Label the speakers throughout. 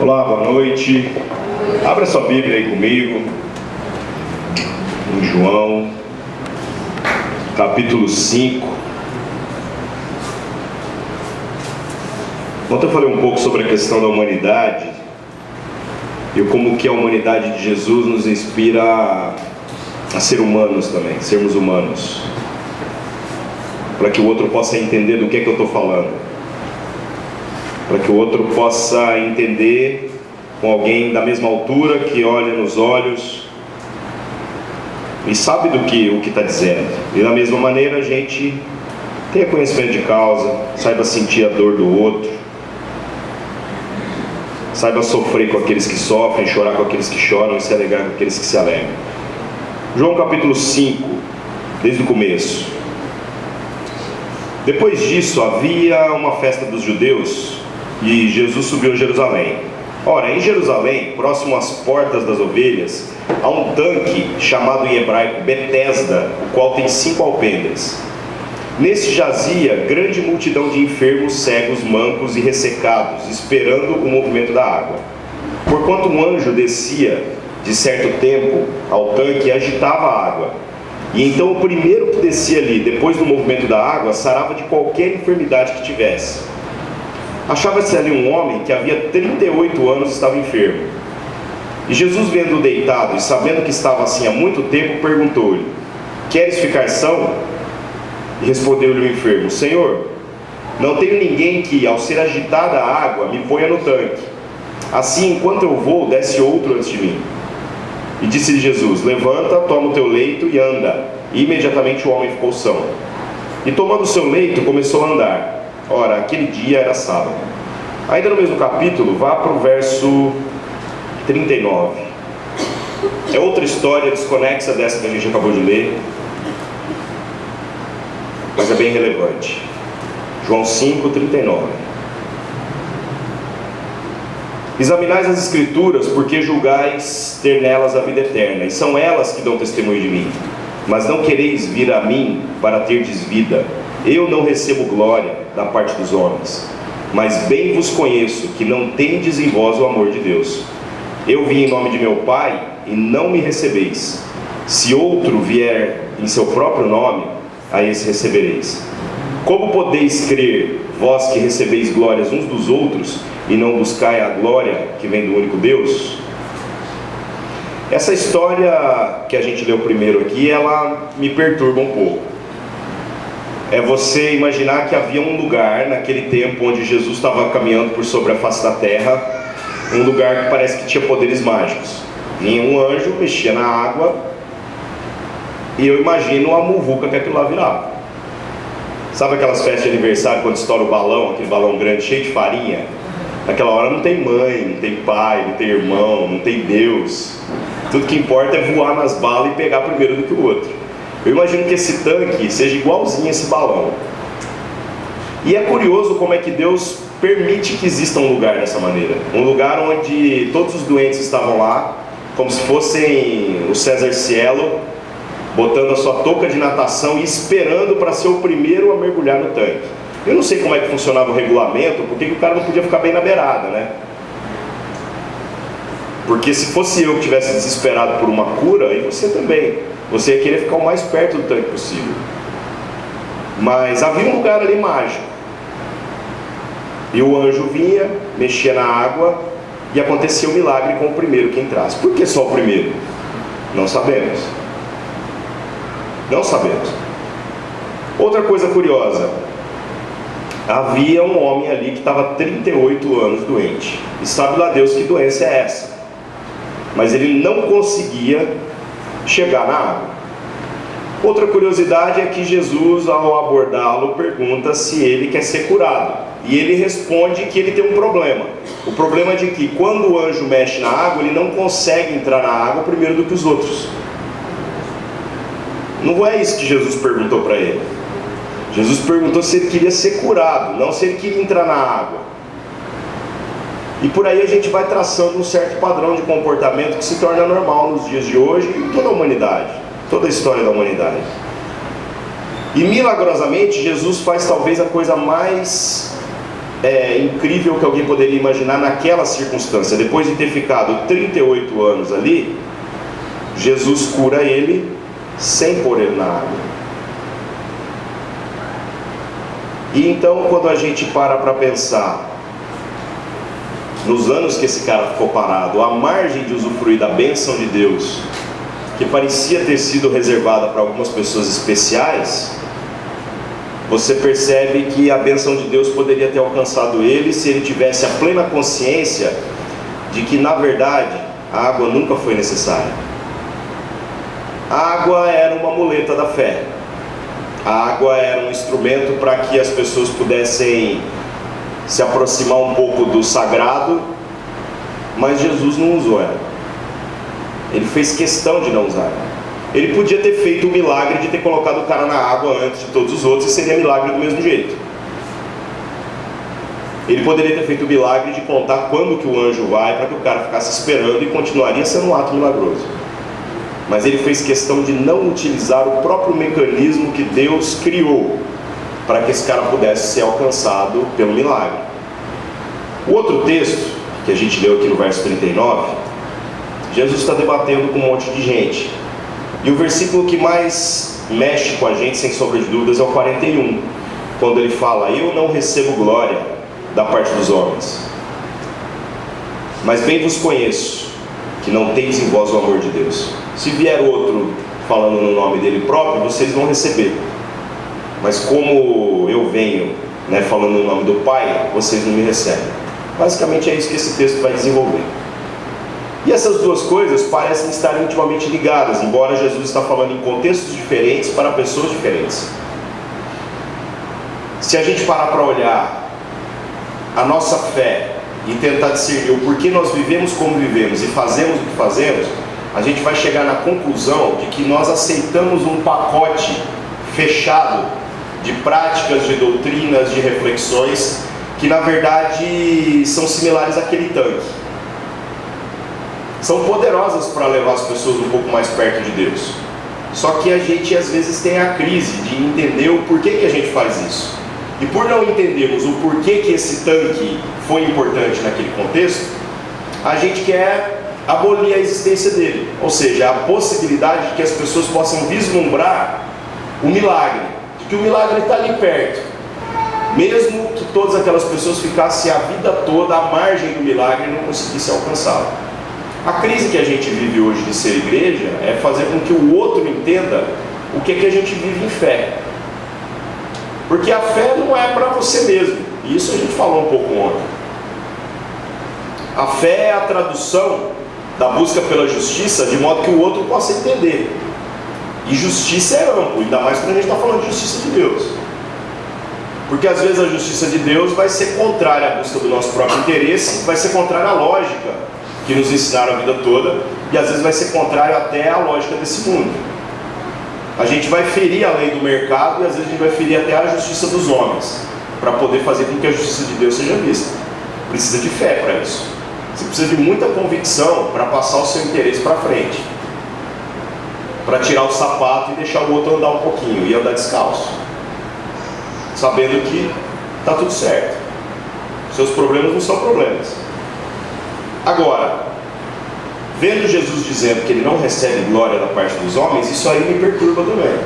Speaker 1: Olá, boa noite. Abra sua Bíblia aí comigo, em João, capítulo 5. Ontem eu falei um pouco sobre a questão da humanidade e como que a humanidade de Jesus nos inspira a ser humanos também, sermos humanos, para que o outro possa entender do que eu estou falando, para que o outro possa entender com alguém da mesma altura, que olha nos olhos e sabe o que está dizendo, e da mesma maneira a gente tenha conhecimento de causa, saiba sentir a dor do outro, saiba sofrer com aqueles que sofrem, chorar com aqueles que choram e se alegrar com aqueles que se alegram. João capítulo 5, desde o começo. Depois disso havia uma festa dos judeus e Jesus subiu a Jerusalém. Ora, em Jerusalém, próximo às portas das ovelhas, há um tanque chamado em hebraico Betesda, o qual tem 5 alpendres. Nesse jazia grande multidão de enfermos, cegos, mancos e ressecados, esperando o movimento da água. Porquanto um anjo descia de certo tempo ao tanque e agitava a água. E então o primeiro que descia ali, depois do movimento da água, sarava de qualquer enfermidade que tivesse. Achava-se ali um homem que havia 38 anos estava enfermo. E Jesus, vendo-o deitado e sabendo que estava assim há muito tempo, perguntou-lhe: queres ficar são? E respondeu-lhe o enfermo: Senhor, não tenho ninguém que, ao ser agitada a água, me ponha no tanque. Assim, enquanto eu vou, desce outro antes de mim. E disse-lhe Jesus: levanta, toma o teu leito e anda. E imediatamente o homem ficou são. E tomando o seu leito, começou a andar. Ora, aquele dia era sábado. Ainda no mesmo capítulo, vá para o verso 39. É outra história desconexa dessa que a gente acabou de ler, mas é bem relevante. João 5, 39. Examinais as Escrituras, porque julgais ter nelas a vida eterna, e são elas que dão testemunho de mim. Mas não quereis vir a mim para terdes vida. Eu não recebo glória da parte dos homens, mas bem vos conheço que não tendes em vós o amor de Deus. Eu vim em nome de meu Pai, e não me recebeis. Se outro vier em seu próprio nome, a esse recebereis. Como podeis crer, vós que recebeis glórias uns dos outros, e não buscai a glória que vem do único Deus? Essa história que a gente leu primeiro aqui, ela me perturba um pouco. É você imaginar que havia um lugar naquele tempo onde Jesus estava caminhando por sobre a face da terra, um lugar que parece que tinha poderes mágicos. Vinha um anjo, mexia na água, e eu imagino a muvuca que aquilo lá virava. Sabe aquelas festas de aniversário quando estoura o balão, aquele balão grande cheio de farinha? Naquela hora não tem mãe, não tem pai, não tem irmão, não tem Deus. Tudo que importa é voar nas balas e pegar primeiro do que o outro. Eu imagino que esse tanque seja igualzinho esse balão. E é curioso como é que Deus permite que exista um lugar dessa maneira. Um lugar onde todos os doentes estavam lá, como se fossem o César Cielo, botando a sua touca de natação e esperando para ser o primeiro a mergulhar no tanque. Eu não sei como é que funcionava o regulamento, porque o cara não podia ficar bem na beirada, né? Porque se fosse eu que tivesse desesperado por uma cura, e você também, você ia querer ficar o mais perto do tanque possível. Mas havia um lugar ali mágico. E o anjo vinha, mexia na água, e acontecia um milagre com o primeiro que entrasse. Por que só o primeiro? Não sabemos. Não sabemos. Outra coisa curiosa. Havia um homem ali que estava 38 anos doente. E sabe lá Deus que doença é essa. Mas ele não conseguia chegar na água. Outra curiosidade é que Jesus, ao abordá-lo, pergunta se ele quer ser curado. E ele responde que ele tem um problema. O problema é de que quando o anjo mexe na água, ele não consegue entrar na água primeiro do que os outros. Não é isso que Jesus perguntou para ele. Jesus perguntou se ele queria ser curado, não se ele queria entrar na água. E por aí a gente vai traçando um certo padrão de comportamento que se torna normal nos dias de hoje e em toda a humanidade, toda a história da humanidade. E milagrosamente Jesus faz talvez a coisa mais incrível que alguém poderia imaginar naquela circunstância. Depois de ter ficado 38 anos ali, Jesus cura ele sem pôr ele na água. E então, quando a gente para pensar nos anos que esse cara ficou parado, à margem de usufruir da bênção de Deus, que parecia ter sido reservada para algumas pessoas especiais, você percebe que a bênção de Deus poderia ter alcançado ele se ele tivesse a plena consciência de que, na verdade, a água nunca foi necessária. A água era uma muleta da fé. A água era um instrumento para que as pessoas pudessem se aproximar um pouco do sagrado, mas Jesus não usou ela. Ele fez questão de não usar ela. Ele podia ter feito o milagre de ter colocado o cara na água antes de todos os outros, e seria milagre do mesmo jeito. Ele poderia ter feito o milagre de contar quando que o anjo vai, para que o cara ficasse esperando, e continuaria sendo um ato milagroso. Mas ele fez questão de não utilizar o próprio mecanismo que Deus criou para que esse cara pudesse ser alcançado pelo milagre. O outro texto, que a gente leu aqui no verso 39, Jesus está debatendo com um monte de gente. E o versículo que mais mexe com a gente, sem sombra de dúvidas, é o 41, quando ele fala: eu não recebo glória da parte dos homens, mas bem vos conheço, que não tendes em vós o amor de Deus. Se vier outro falando no nome dele próprio, vocês vão receber. Mas como eu venho, falando no nome do Pai, vocês não me recebem. Basicamente é isso que esse texto vai desenvolver. E essas duas coisas parecem estar intimamente ligadas, embora Jesus está falando em contextos diferentes para pessoas diferentes. Se a gente parar para olhar a nossa fé e tentar discernir o porquê nós vivemos como vivemos e fazemos o que fazemos, a gente vai chegar na conclusão de que nós aceitamos um pacote fechado de práticas, de doutrinas, de reflexões, que na verdade são similares àquele tanque. São poderosas para levar as pessoas um pouco mais perto de Deus. Só que a gente às vezes tem a crise de entender o porquê que a gente faz isso. E por não entendermos o porquê que esse tanque foi importante naquele contexto, a gente quer abolir a existência dele. Ou seja, a possibilidade de que as pessoas possam vislumbrar o milagre, de que o milagre está ali perto. Mesmo que todas aquelas pessoas ficassem a vida toda à margem do milagre e não conseguissem alcançá-lo. A crise que a gente vive hoje de ser igreja é fazer com que o outro entenda o que a gente vive em fé. Porque a fé não é para você mesmo. E isso a gente falou um pouco ontem. A fé é a tradução da busca pela justiça, de modo que o outro possa entender. E justiça é amplo, ainda mais quando a gente está falando de justiça de Deus. Porque às vezes a justiça de Deus vai ser contrária à busca do nosso próprio interesse, vai ser contrária à lógica que nos ensinaram a vida toda, e às vezes vai ser contrário até à lógica desse mundo. A gente vai ferir a lei do mercado, e às vezes a gente vai ferir até a justiça dos homens, para poder fazer com que a justiça de Deus seja vista. Precisa de fé para isso. Você precisa de muita convicção para passar o seu interesse para frente, para tirar o sapato e deixar o outro andar um pouquinho, e andar descalço, sabendo que está tudo certo. Seus problemas não são problemas. Agora, vendo Jesus dizendo que ele não recebe glória da parte dos homens, isso aí me perturba também.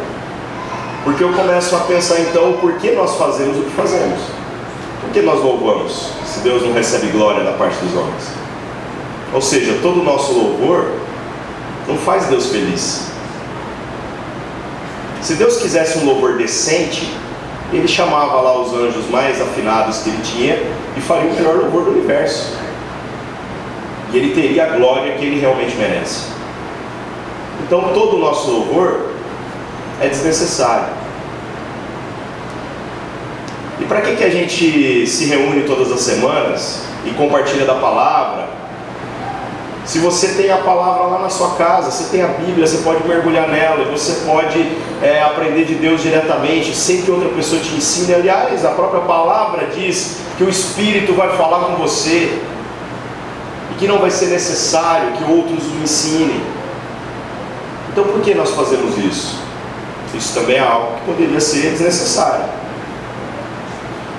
Speaker 1: Porque eu começo a pensar então, por que nós fazemos o que fazemos? Por que nós louvamos, se Deus não recebe glória da parte dos homens? Ou seja, todo o nosso louvor não faz Deus feliz. Se Deus quisesse um louvor decente, ele chamava lá os anjos mais afinados que ele tinha e faria o melhor louvor do universo. E ele teria a glória que ele realmente merece. Então todo o nosso louvor é desnecessário. E para que a gente se reúne todas as semanas e compartilha da palavra? Se você tem a palavra lá na sua casa, você tem a Bíblia, você pode mergulhar nela, e você pode aprender de Deus diretamente, sem que outra pessoa te ensine. Aliás, a própria palavra diz que o Espírito vai falar com você, e que não vai ser necessário que outros o ensinem. Então por que nós fazemos isso? Isso também é algo que poderia ser desnecessário.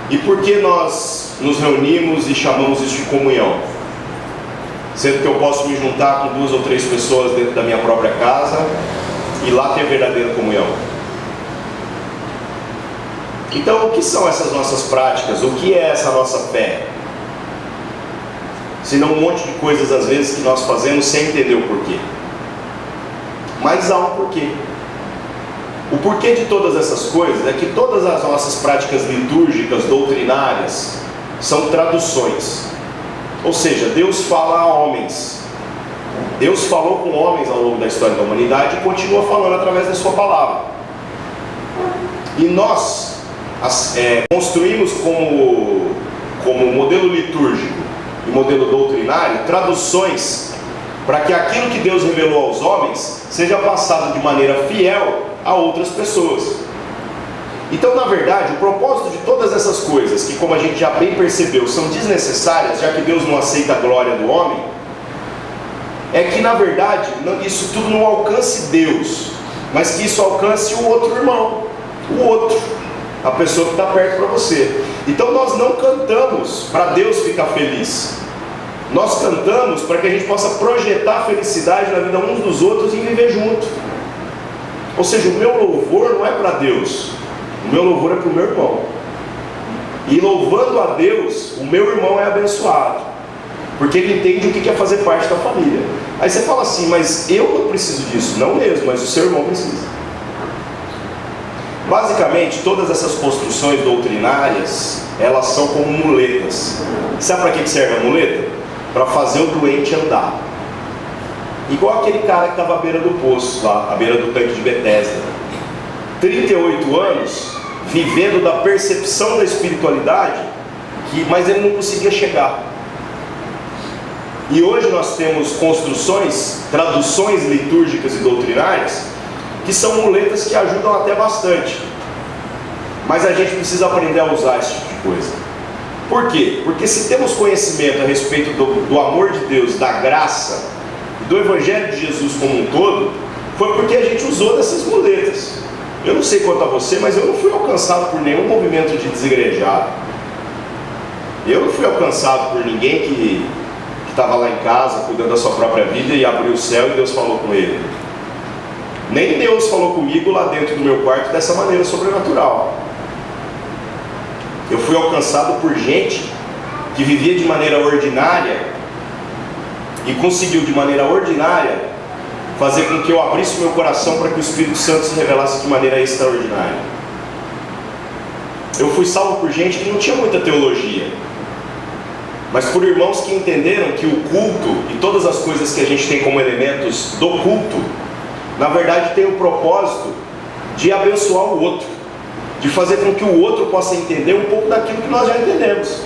Speaker 1: E por que nós nos reunimos e chamamos isso de comunhão? Sendo que eu posso me juntar com 2 ou 3 pessoas dentro da minha própria casa e lá ter verdadeira comunhão. Então, o que são essas nossas práticas? O que é essa nossa fé? Se não um monte de coisas, às vezes, que nós fazemos sem entender o porquê. Mas há um porquê. O porquê de todas essas coisas é que todas as nossas práticas litúrgicas, doutrinárias, são traduções. Ou seja, Deus fala a homens. Deus falou com homens ao longo da história da humanidade e continua falando através da sua palavra. E nós construímos como modelo litúrgico e modelo doutrinário traduções para que aquilo que Deus revelou aos homens seja passado de maneira fiel a outras pessoas. Então, na verdade, o propósito de todas essas coisas, que como a gente já bem percebeu, são desnecessárias, já que Deus não aceita a glória do homem, é que na verdade isso tudo não alcance Deus, mas que isso alcance o outro irmão, o outro, a pessoa que está perto para você. Então nós não cantamos para Deus ficar feliz, nós cantamos para que a gente possa projetar a felicidade na vida uns dos outros e viver junto. Ou seja, o meu louvor não é para Deus, o meu louvor é para o meu irmão. E louvando a Deus, o meu irmão é abençoado, porque ele entende o que é fazer parte da família. Aí você fala assim, mas eu não preciso disso. Não mesmo, mas o seu irmão precisa. Basicamente, todas essas construções doutrinárias, elas são como muletas. Sabe para que serve a muleta? Para fazer o doente andar. Igual aquele cara que estava à beira do poço, lá, à beira do tanque de Betesda. 38 anos, vivendo da percepção da espiritualidade, mas ele não conseguia chegar. E hoje nós temos construções, traduções litúrgicas e doutrinárias, que são muletas que ajudam até bastante. Mas a gente precisa aprender a usar esse tipo de coisa. Por quê? Porque se temos conhecimento a respeito do amor de Deus, da graça, do Evangelho de Jesus como um todo, foi porque a gente usou dessas muletas. Eu não sei quanto a você, mas eu não fui alcançado por nenhum movimento de desigrejado. Eu não fui alcançado por ninguém que estava lá em casa, cuidando da sua própria vida, e abriu o céu e Deus falou com ele. Nem Deus falou comigo lá dentro do meu quarto dessa maneira sobrenatural. Eu fui alcançado por gente que vivia de maneira ordinária e conseguiu de maneira ordinária fazer com que eu abrisse meu coração para que o Espírito Santo se revelasse de maneira extraordinária. Eu fui salvo por gente que não tinha muita teologia, mas por irmãos que entenderam que o culto e todas as coisas que a gente tem como elementos do culto, na verdade tem o propósito de abençoar o outro, de fazer com que o outro possa entender um pouco daquilo que nós já entendemos.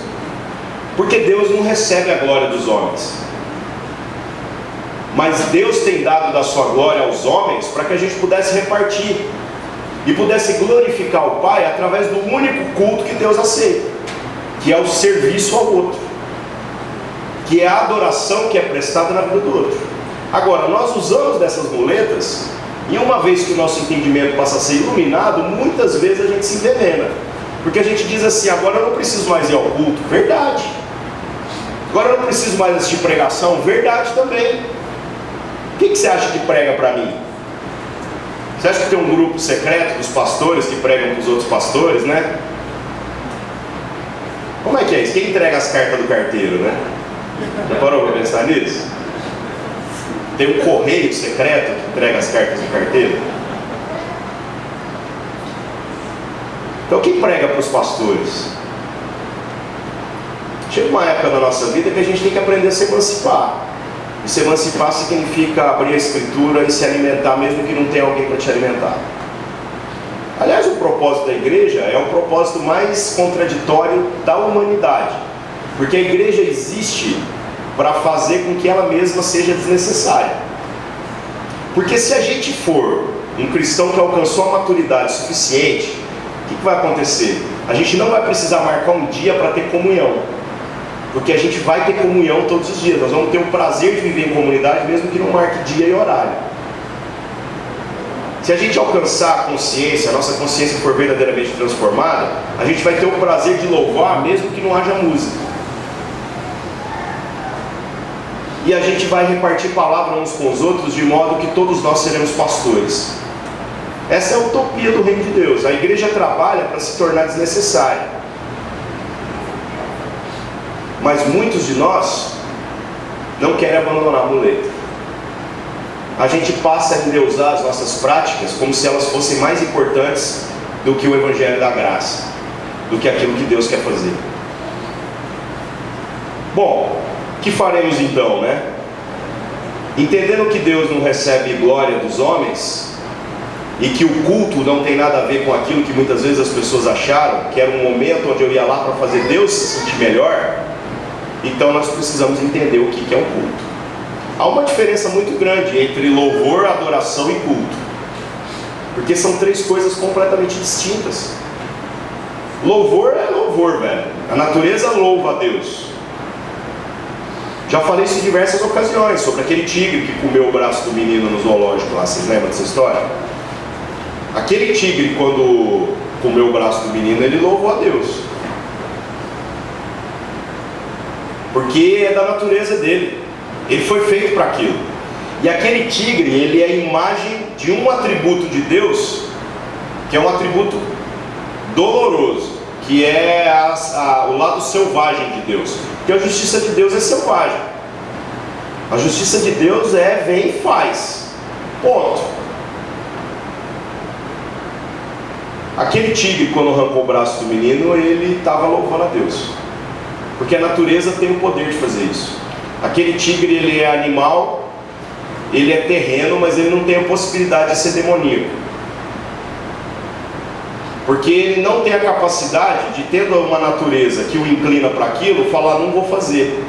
Speaker 1: Porque Deus não recebe a glória dos homens, mas Deus tem dado da sua glória aos homens para que a gente pudesse repartir e pudesse glorificar o Pai através do único culto que Deus aceita, que é o serviço ao outro, que é a adoração que é prestada na vida do outro. Agora, nós usamos dessas muletas, e uma vez que o nosso entendimento passa a ser iluminado, muitas vezes a gente se envenena, porque a gente diz assim, agora eu não preciso mais ir ao culto. Verdade. Agora eu não preciso mais assistir pregação. Verdade também. O que você acha que prega para mim? Você acha que tem um grupo secreto dos pastores que pregam para os outros pastores, né? Como é que é isso? Quem entrega as cartas do carteiro, né? Já parou para pensar nisso? Tem um correio secreto que entrega as cartas do carteiro. Então quem prega para os pastores? Chega uma época da nossa vida que a gente tem que aprender a se emancipar. E se emancipar significa abrir a escritura e se alimentar, mesmo que não tenha alguém para te alimentar. Aliás, o propósito da igreja é o propósito mais contraditório da humanidade, porque a igreja existe para fazer com que ela mesma seja desnecessária. Porque se a gente for um cristão que alcançou a maturidade suficiente, o que vai acontecer? A gente não vai precisar marcar um dia para ter comunhão, porque a gente vai ter comunhão todos os dias. Nós vamos ter o prazer de viver em comunidade, mesmo que não marque dia e horário. Se a gente alcançar a consciência, a nossa consciência for verdadeiramente transformada, a gente vai ter o prazer de louvar mesmo que não haja música. E a gente vai repartir palavra uns com os outros de modo que todos nós seremos pastores. Essa é a utopia do reino de Deus. A igreja trabalha para se tornar desnecessária. Mas muitos de nós não querem abandonar a muleta. A gente passa a endeusar as nossas práticas como se elas fossem mais importantes do que o Evangelho da Graça, do que aquilo que Deus quer fazer. Bom, o que faremos então, né? Entendendo que Deus não recebe glória dos homens, e que o culto não tem nada a ver com aquilo que muitas vezes as pessoas acharam, que era um momento onde eu ia lá para fazer Deus se sentir melhor, então nós precisamos entender o que é um culto. Há uma diferença muito grande entre louvor, adoração e culto, porque são três coisas completamente distintas. Louvor é louvor, velho. A natureza louva a Deus. Já falei isso em diversas ocasiões, sobre aquele tigre que comeu o braço do menino no zoológico lá. Vocês lembram dessa história? Aquele tigre, quando comeu o braço do menino, ele louvou a Deus, porque é da natureza dele. Ele foi feito para aquilo. E aquele tigre, ele é a imagem de um atributo de Deus, que é um atributo doloroso, que é o lado selvagem de Deus. Porque a justiça de Deus é selvagem. A justiça de Deus é vem e faz. Ponto. Aquele tigre, quando arrancou o braço do menino, ele estava louvando a Deus, porque a natureza tem o poder de fazer isso. Aquele tigre, ele é animal, ele é terreno, mas ele não tem a possibilidade de ser demoníaco, porque ele não tem a capacidade de, tendo uma natureza que o inclina para aquilo, falar, não vou fazer.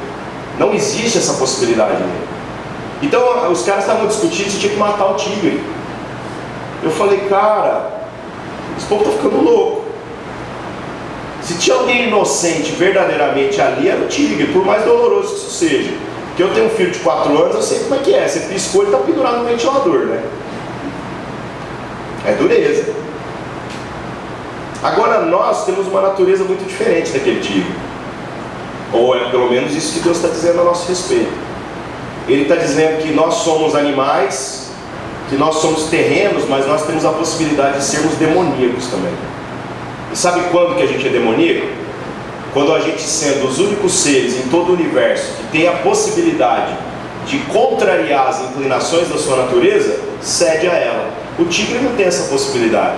Speaker 1: Não existe essa possibilidade nele. Então os caras estavam discutindo se tinha que matar o tigre. Eu falei, cara, esse povo está ficando louco. Se tinha alguém inocente verdadeiramente ali, era o tigre, por mais doloroso que isso seja. Porque eu tenho um filho de 4 anos, eu sei como é que é. Você piscou, ele está pendurado no ventilador, né? É dureza. Agora nós temos uma natureza muito diferente daquele tigre. Ou é pelo menos isso que Deus está dizendo a nosso respeito. Ele está dizendo que nós somos animais, que nós somos terrenos, mas nós temos a possibilidade de sermos demoníacos também. E sabe quando que a gente é demoníaco? Quando a gente, sendo os únicos seres em todo o universo que tem a possibilidade de contrariar as inclinações da sua natureza, cede a ela. O tigre não tem essa possibilidade.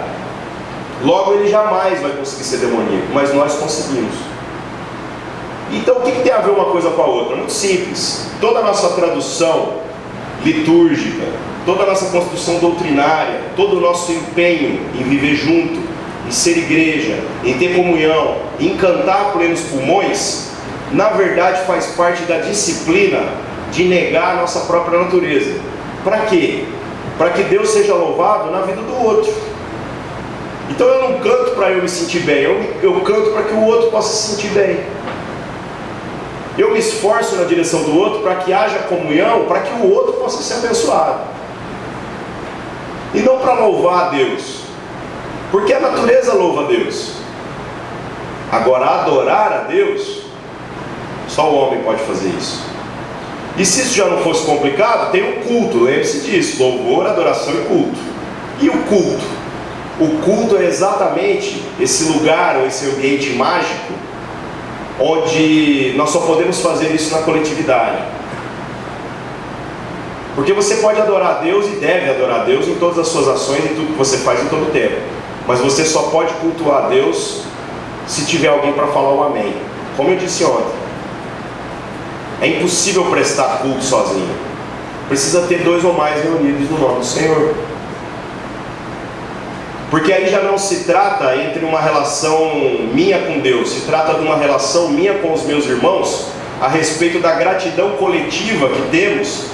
Speaker 1: Logo ele jamais vai conseguir ser demoníaco, mas nós conseguimos. Então o que tem a ver uma coisa com a outra? Muito simples. Toda a nossa tradução litúrgica, toda a nossa construção doutrinária, todo o nosso empenho em viver junto, em ser igreja, em ter comunhão, em cantar a plenos pulmões, na verdade faz parte da disciplina de negar a nossa própria natureza. Para quê? Para que Deus seja louvado na vida do outro. Então eu não canto para eu me sentir bem, eu canto para que o outro possa se sentir bem. Eu me esforço na direção do outro para que haja comunhão, para que o outro possa ser abençoado. E não para louvar a Deus, porque a natureza louva a Deus. Agora, adorar a Deus, só o homem pode fazer isso. E se isso já não fosse complicado, tem o culto, lembre-se disso: louvor, adoração e culto. E o culto? O culto é exatamente esse lugar, ou esse ambiente mágico, onde nós só podemos fazer isso na coletividade. Porque você pode adorar a Deus e deve adorar a Deus em todas as suas ações, em tudo que você faz em todo o tempo. Mas você só pode cultuar a Deus se tiver alguém para falar o amém. Como eu disse ontem, é impossível prestar culto sozinho. Precisa ter 2 ou mais reunidos no nome do Senhor. Porque aí já não se trata entre uma relação minha com Deus, se trata de uma relação minha com os meus irmãos, a respeito da gratidão coletiva que temos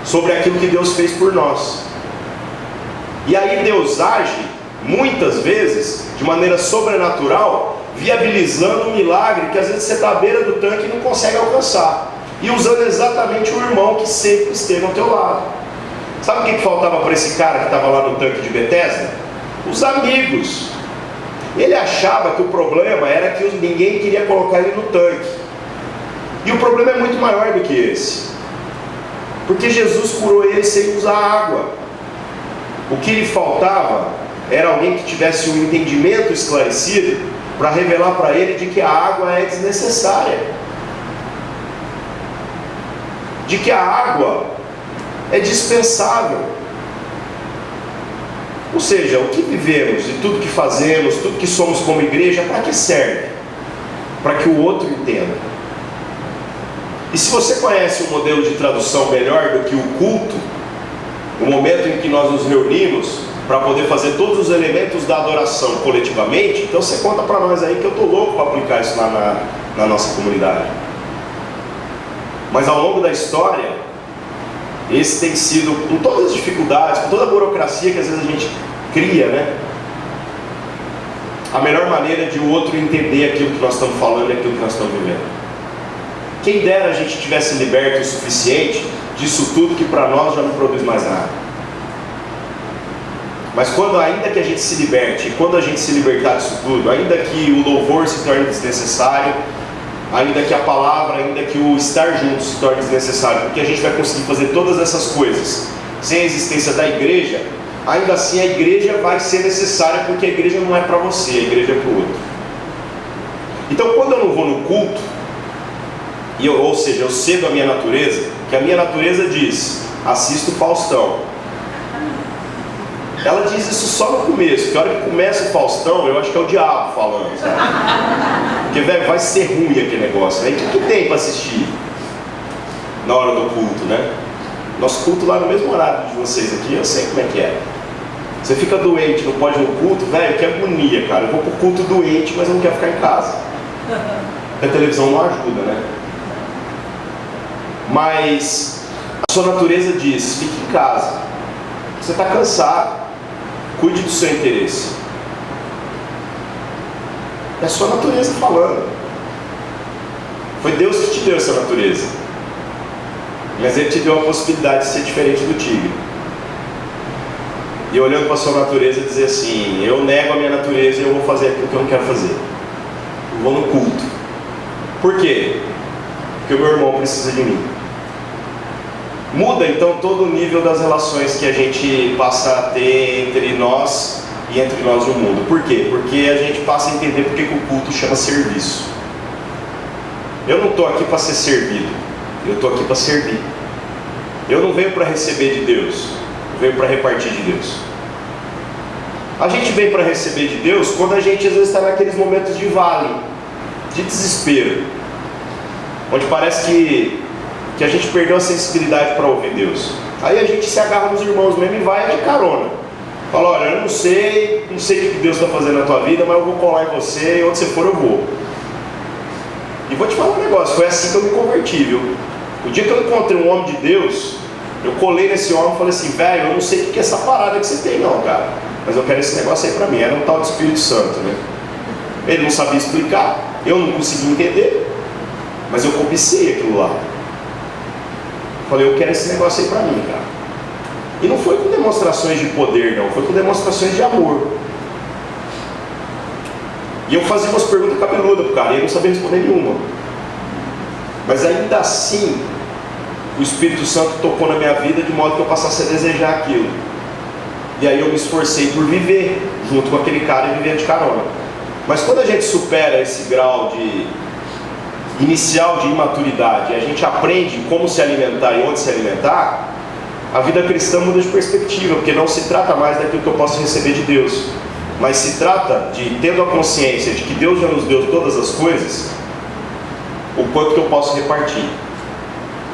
Speaker 1: sobre aquilo que Deus fez por nós. E aí Deus age, muitas vezes, de maneira sobrenatural, viabilizando um milagre que às vezes você está à beira do tanque e não consegue alcançar, e usando exatamente o irmão que sempre esteve ao teu lado. Sabe o que faltava para esse cara que estava lá no tanque de Betesda? Os amigos. Ele achava que o problema era que ninguém queria colocar ele no tanque. E o problema é muito maior do que esse. Porque Jesus curou ele sem usar água. O que lhe faltava era alguém que tivesse um entendimento esclarecido para revelar para ele de que a água é desnecessária. De que a água é dispensável. Ou seja, o que vivemos e tudo que fazemos, tudo que somos como igreja, para que serve? Para que o outro entenda. E se você conhece um modelo de tradução melhor do que o culto, o momento em que nós nos reunimos para poder fazer todos os elementos da adoração coletivamente, então você conta para nós aí que eu estou louco para aplicar isso lá na nossa comunidade. Mas ao longo da história, esse tem sido, com todas as dificuldades, com toda a burocracia que às vezes a gente cria, né? A melhor maneira de o outro entender aquilo que nós estamos falando e aquilo que nós estamos vivendo. Quem dera a gente tivesse liberto o suficiente disso tudo que para nós já não produz mais nada. Mas quando ainda que a gente se liberte, quando a gente se libertar disso tudo, ainda que o louvor se torne desnecessário, ainda que a palavra, ainda que o estar junto se torne desnecessário, porque a gente vai conseguir fazer todas essas coisas sem a existência da igreja, ainda assim a igreja vai ser necessária, porque a igreja não é para você, a igreja é para o outro. Então quando eu não vou no culto, ou seja, eu cedo a minha natureza, que a minha natureza diz, assisto o Faustão. Ela diz isso só no começo, que a hora que começa o Faustão, eu acho que é o diabo falando, sabe? Porque, velho, vai ser ruim aquele negócio, né? E o que tem para assistir na hora do culto, né? Nosso culto lá no mesmo horário de vocês aqui, eu sei como é que é. Você fica doente, não pode ir no culto, velho, que agonia, cara. Eu vou pro culto doente, mas eu não quero ficar em casa. A televisão não ajuda, né? Mas a sua natureza diz, fique em casa. Você está cansado. Cuide do seu interesse. É a sua natureza falando. Foi Deus que te deu essa natureza. Mas Ele te deu a possibilidade de ser diferente do tigre. E olhando para a sua natureza dizer assim, eu nego a minha natureza e eu vou fazer aquilo que eu não quero fazer. Eu vou no culto. Por quê? Porque o meu irmão precisa de mim. Muda então todo o nível das relações que a gente passa a ter entre nós e entre nós e o mundo. Por quê? Porque a gente passa a entender porque que o culto chama serviço. Eu não estou aqui para ser servido, eu estou aqui para servir. Eu não venho para receber de Deus, eu venho para repartir de Deus. A gente vem para receber de Deus quando a gente às vezes está naqueles momentos de vale, de desespero, onde parece que a gente perdeu a sensibilidade para ouvir Deus. Aí a gente se agarra nos irmãos mesmo e vai de carona. Fala, olha, eu não sei o que Deus está fazendo na tua vida, mas eu vou colar em você e onde você for eu vou. E vou te falar um negócio, foi assim que eu me converti, viu? O dia que eu encontrei um homem de Deus, eu colei nesse homem e falei assim, velho, eu não sei o que é essa parada que você tem não, cara, mas eu quero esse negócio aí para mim. Era um tal de Espírito Santo, né? Ele não sabia explicar, eu não consegui entender, mas eu cobicei aquilo lá. Falei, eu quero esse negócio aí pra mim, cara. E não foi com demonstrações de poder, não. Foi com demonstrações de amor. E eu fazia umas perguntas cabeludas pro cara, e ele não sabia responder nenhuma. Mas ainda assim, o Espírito Santo tocou na minha vida de modo que eu passasse a desejar aquilo. E aí eu me esforcei por viver junto com aquele cara e viver de carona. Mas quando a gente supera esse grau inicial de imaturidade, a gente aprende como se alimentar e onde se alimentar, a vida cristã muda de perspectiva, porque não se trata mais daquilo que eu posso receber de Deus, mas se trata de, tendo a consciência de que Deus já nos deu todas as coisas, o quanto que eu posso repartir.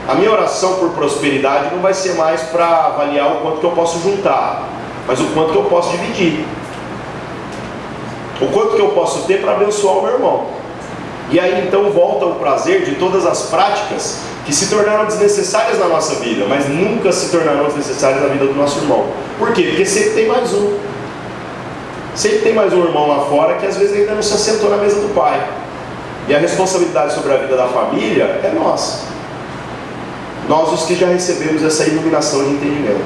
Speaker 1: A minha oração por prosperidade não vai ser mais para avaliar o quanto que eu posso juntar, mas o quanto que eu posso dividir, o quanto que eu posso ter para abençoar o meu irmão. E aí então volta o prazer de todas as práticas que se tornaram desnecessárias na nossa vida, mas nunca se tornarão desnecessárias na vida do nosso irmão. Por quê? Porque sempre tem mais um. Sempre tem mais um irmão lá fora que às vezes ainda não se assentou na mesa do pai. E a responsabilidade sobre a vida da família é nossa. Nós os que já recebemos essa iluminação de entendimento.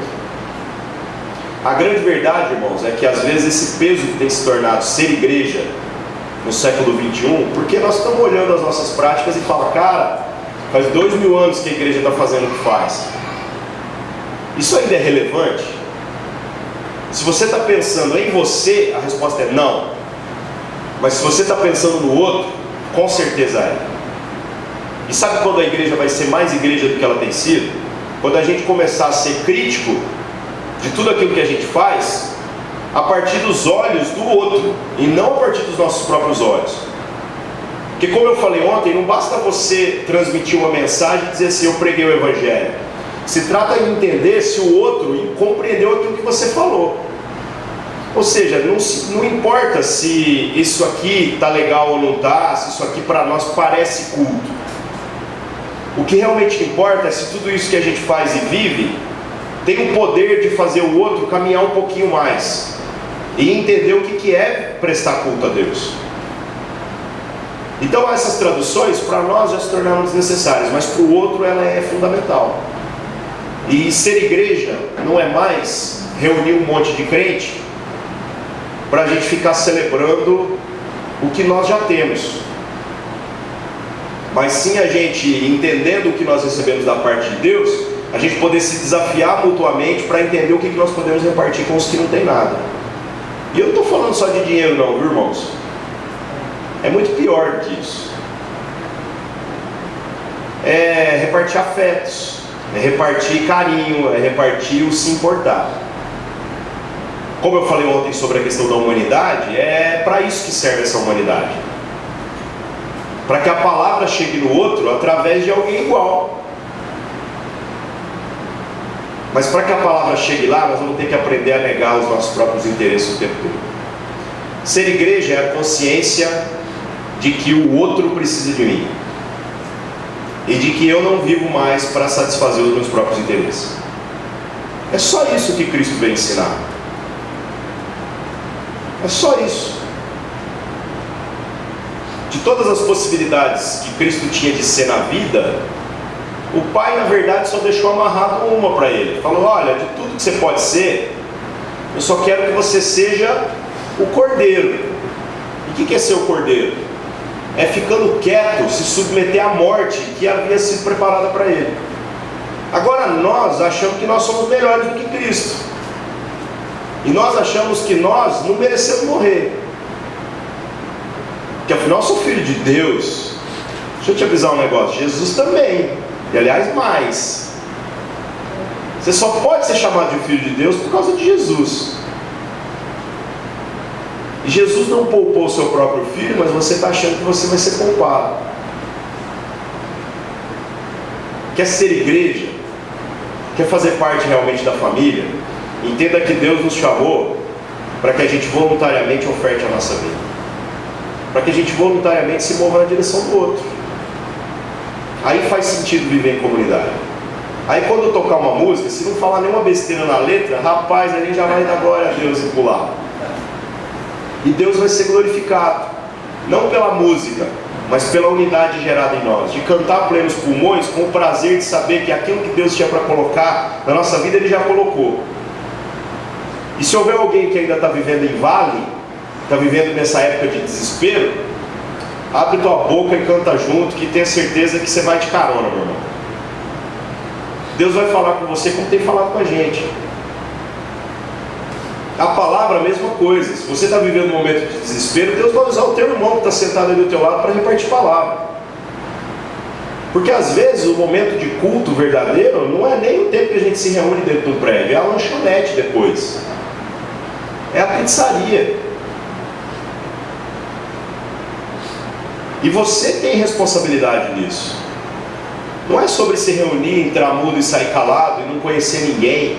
Speaker 1: A grande verdade, irmãos, é que às vezes esse peso que tem se tornado ser igreja no século XXI, porque nós estamos olhando as nossas práticas e falamos, cara, faz 2000 anos que a igreja está fazendo o que faz. Isso ainda é relevante? Se você está pensando em você, a resposta é não. Mas se você está pensando no outro, com certeza é. E sabe quando a igreja vai ser mais igreja do que ela tem sido? Quando a gente começar a ser crítico de tudo aquilo que a gente faz a partir dos olhos do outro e não a partir dos nossos próprios olhos. Porque como eu falei ontem, não basta você transmitir uma mensagem e dizer assim, eu preguei o evangelho. Se trata de entender se o outro compreendeu aquilo que você falou. Ou seja, não importa se isso aqui está legal ou não está, se isso aqui para nós parece culto. O que realmente importa é se tudo isso que a gente faz e vive tem o poder de fazer o outro caminhar um pouquinho mais e entender o que é prestar culto a Deus. Então essas traduções para nós já se tornaram desnecessárias, mas para o outro ela é fundamental. E ser igreja não é mais reunir um monte de crente para a gente ficar celebrando o que nós já temos, mas sim a gente, entendendo o que nós recebemos da parte de Deus, a gente poder se desafiar mutuamente para entender o que nós podemos repartir com os que não tem nada. E eu não estou falando só de dinheiro não, viu, irmãos? É muito pior do que isso. É repartir afetos, é repartir carinho, é repartir o se importar. Como eu falei ontem sobre a questão da humanidade, é para isso que serve essa humanidade. Para que a palavra chegue no outro através de alguém igual. Mas para que a palavra chegue lá, nós vamos ter que aprender a negar os nossos próprios interesses o tempo todo. Ser igreja é a consciência de que o outro precisa de mim. E de que eu não vivo mais para satisfazer os meus próprios interesses. É só isso que Cristo veio ensinar. É só isso. De todas as possibilidades que Cristo tinha de ser na vida, o Pai na verdade só deixou amarrado uma para ele. Falou, olha, de tudo que você pode ser, eu só quero que você seja o cordeiro. E o que é ser o cordeiro? É ficando quieto, se submeter à morte que havia sido preparada para ele. Agora nós achamos que nós somos melhores do que Cristo. E nós achamos que nós não merecemos morrer. Porque afinal eu sou filho de Deus. Deixa eu te avisar um negócio, Jesus também. E aliás mais. Você só pode ser chamado de filho de Deus por causa de Jesus. E Jesus não poupou o seu próprio filho, mas você está achando que você vai ser poupado. Quer ser igreja? Quer fazer parte realmente da família? Entenda que Deus nos chamou para que a gente voluntariamente oferte a nossa vida, para que a gente voluntariamente se mova na direção do outro. Aí faz sentido viver em comunidade. Aí quando eu tocar uma música, se não falar nenhuma besteira na letra, rapaz, a gente já vai dar glória a Deus e pular. E Deus vai ser glorificado, não pela música, mas pela unidade gerada em nós, de cantar a plenos pulmões com o prazer de saber que aquilo que Deus tinha para colocar na nossa vida, Ele já colocou. E se houver alguém que ainda está vivendo em vale, está vivendo nessa época de desespero, abre tua boca e canta junto, que tenha certeza que você vai de carona, meu irmão. Deus vai falar com você como tem falado com a gente. A palavra, a mesma coisa. Se você está vivendo um momento de desespero, Deus vai usar o teu irmão que está sentado ali do teu lado para repartir palavra. Porque às vezes o momento de culto verdadeiro não é nem o tempo que a gente se reúne dentro do prédio, é a lanchonete depois, é a pizzaria. E você tem responsabilidade nisso. Não é sobre se reunir, entrar mudo e sair calado e não conhecer ninguém.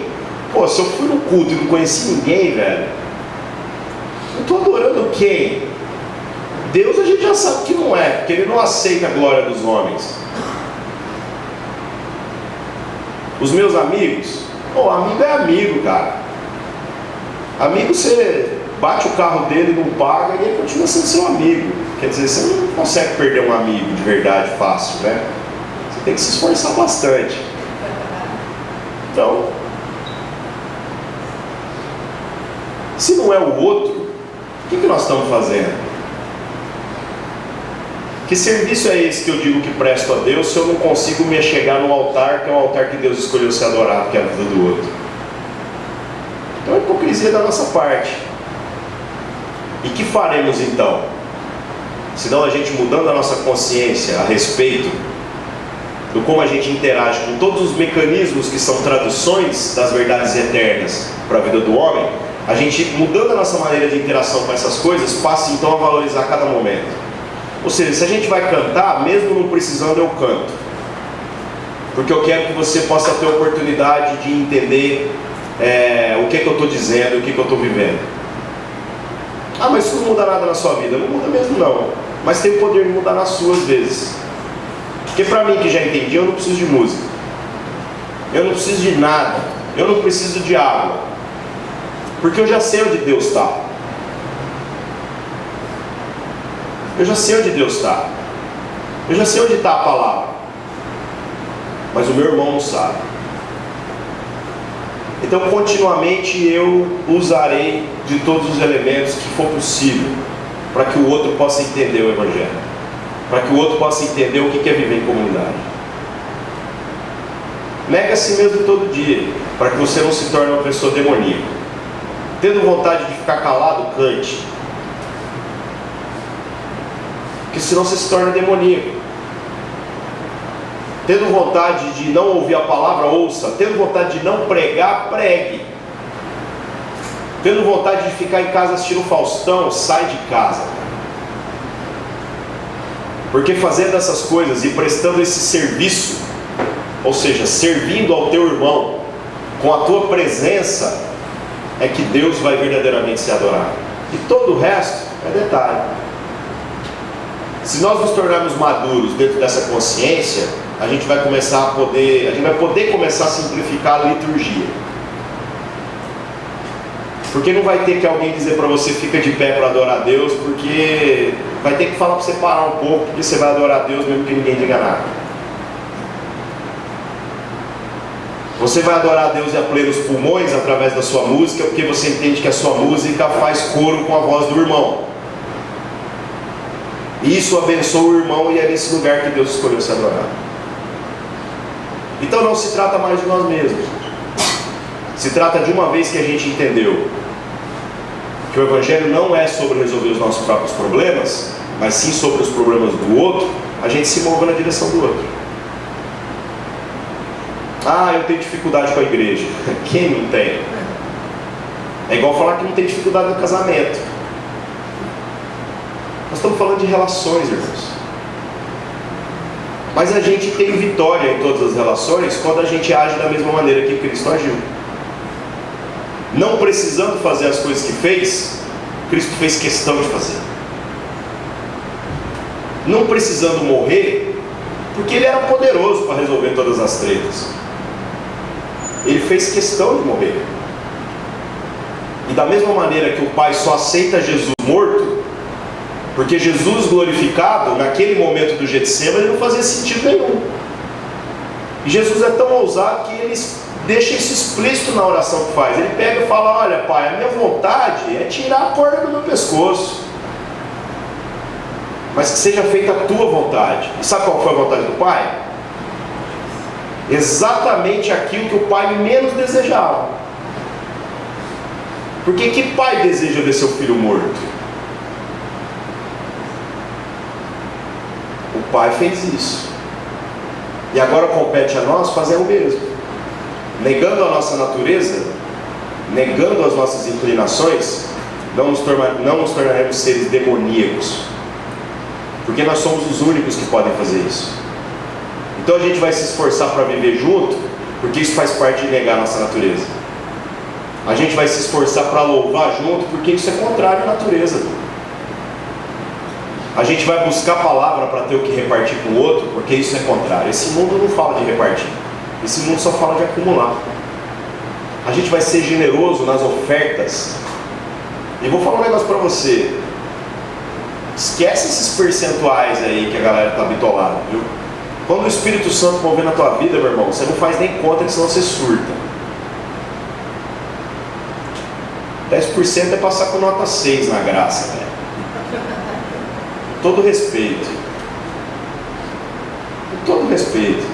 Speaker 1: Pô, se eu fui no culto e não conheci ninguém, velho, eu estou adorando quem? Deus a gente já sabe que não é, porque Ele não aceita a glória dos homens. Os meus amigos, amigo é amigo, cara. Amigo, você bate o carro dele, não paga e ele continua sendo seu amigo. Quer dizer, você não consegue perder um amigo de verdade fácil, né? Você tem que se esforçar bastante. Então, Se não é o outro, o que nós estamos fazendo? Que serviço é esse que eu digo que presto a Deus se eu não consigo me chegar no altar, que é o altar que Deus escolheu ser adorado, que é a vida do outro? Então é hipocrisia da nossa parte. E que faremos então? Senão a gente mudando a nossa consciência a respeito do como a gente interage com todos os mecanismos que são traduções das verdades eternas para a vida do homem, a gente mudando a nossa maneira de interação com essas coisas, passa então a valorizar cada momento. Ou seja, se a gente vai cantar, mesmo não precisando, eu canto, porque eu quero que você possa ter a oportunidade de entender o que eu estou dizendo, o que eu estou vivendo. Ah, mas isso não muda nada na sua vida. Não muda mesmo não, mas tem o poder de mudar nas suas vezes. Porque para mim que já entendi, eu não preciso de música, eu não preciso de nada, eu não preciso de água, porque eu já sei onde Deus está. Eu já sei onde Deus está. Eu já sei onde está a palavra. Mas o meu irmão não sabe. Então continuamente eu usarei de todos os elementos que for possível para que o outro possa entender o Evangelho, para que o outro possa entender o que é viver em comunidade. Nega a si mesmo todo dia, para que você não se torne uma pessoa demoníaca. Tendo vontade de ficar calado, cante, porque senão você se torna demoníaco. Tendo vontade de não ouvir a palavra, ouça. Tendo vontade de não pregar, pregue. Tendo vontade de ficar em casa assistindo Faustão, sai de casa. Porque fazendo essas coisas e prestando esse serviço, ou seja, servindo ao teu irmão, com a tua presença, é que Deus vai verdadeiramente ser adorado. E todo o resto é detalhe. Se nós nos tornarmos maduros dentro dessa consciência, a gente vai poder começar a simplificar a liturgia. Porque não vai ter que alguém dizer para você fica de pé para adorar a Deus, porque vai ter que falar para você parar um pouco, porque você vai adorar a Deus mesmo que ninguém diga nada. Você vai adorar a Deus e a plenos pulmões através da sua música, porque você entende que a sua música faz coro com a voz do irmão. E isso abençoa o irmão, e é nesse lugar que Deus escolheu se adorar. Então não se trata mais de nós mesmos. Se trata de uma vez que a gente entendeu que o Evangelho não é sobre resolver os nossos próprios problemas, mas sim sobre os problemas do outro, a gente se move na direção do outro. Ah, eu tenho dificuldade com a igreja. Quem não tem? É igual falar que não tem dificuldade no casamento. Nós estamos falando de relações, irmãos. Mas a gente tem vitória em todas as relações quando a gente age da mesma maneira que Cristo agiu. Não precisando fazer as coisas que fez, Cristo fez questão de fazer. Não precisando morrer, porque Ele era poderoso para resolver todas as tretas. Ele fez questão de morrer. E da mesma maneira que o Pai só aceita Jesus morto, porque Jesus glorificado, naquele momento do Getsemane, não fazia sentido nenhum. E Jesus é tão ousado que Ele deixa isso explícito na oração que faz. Ele pega e fala: olha Pai, a minha vontade é tirar a corda do meu pescoço, mas que seja feita a tua vontade. E sabe qual foi a vontade do Pai? Exatamente aquilo que o Pai menos desejava. Porque que pai deseja ver seu filho morto? O Pai fez isso. E agora compete a nós fazer o mesmo. Negando a nossa natureza, negando as nossas inclinações, não nos tornaremos seres demoníacos, porque nós somos os únicos que podem fazer isso. Então a gente vai se esforçar para viver junto, porque isso faz parte de negar a nossa natureza. A gente vai se esforçar para louvar junto, porque isso é contrário à natureza. A gente vai buscar a palavra para ter o que repartir com o outro, porque isso é contrário. Esse mundo não fala de repartir. Esse mundo só fala de acumular. A gente vai ser generoso nas ofertas. E vou falar um negócio para você. Esquece esses percentuais aí que a galera está bitolada, viu? Quando o Espírito Santo mover na tua vida, meu irmão, você não faz nem conta, que senão você surta. 10% é passar com nota 6 na graça, velho. Todo respeito. Com todo respeito.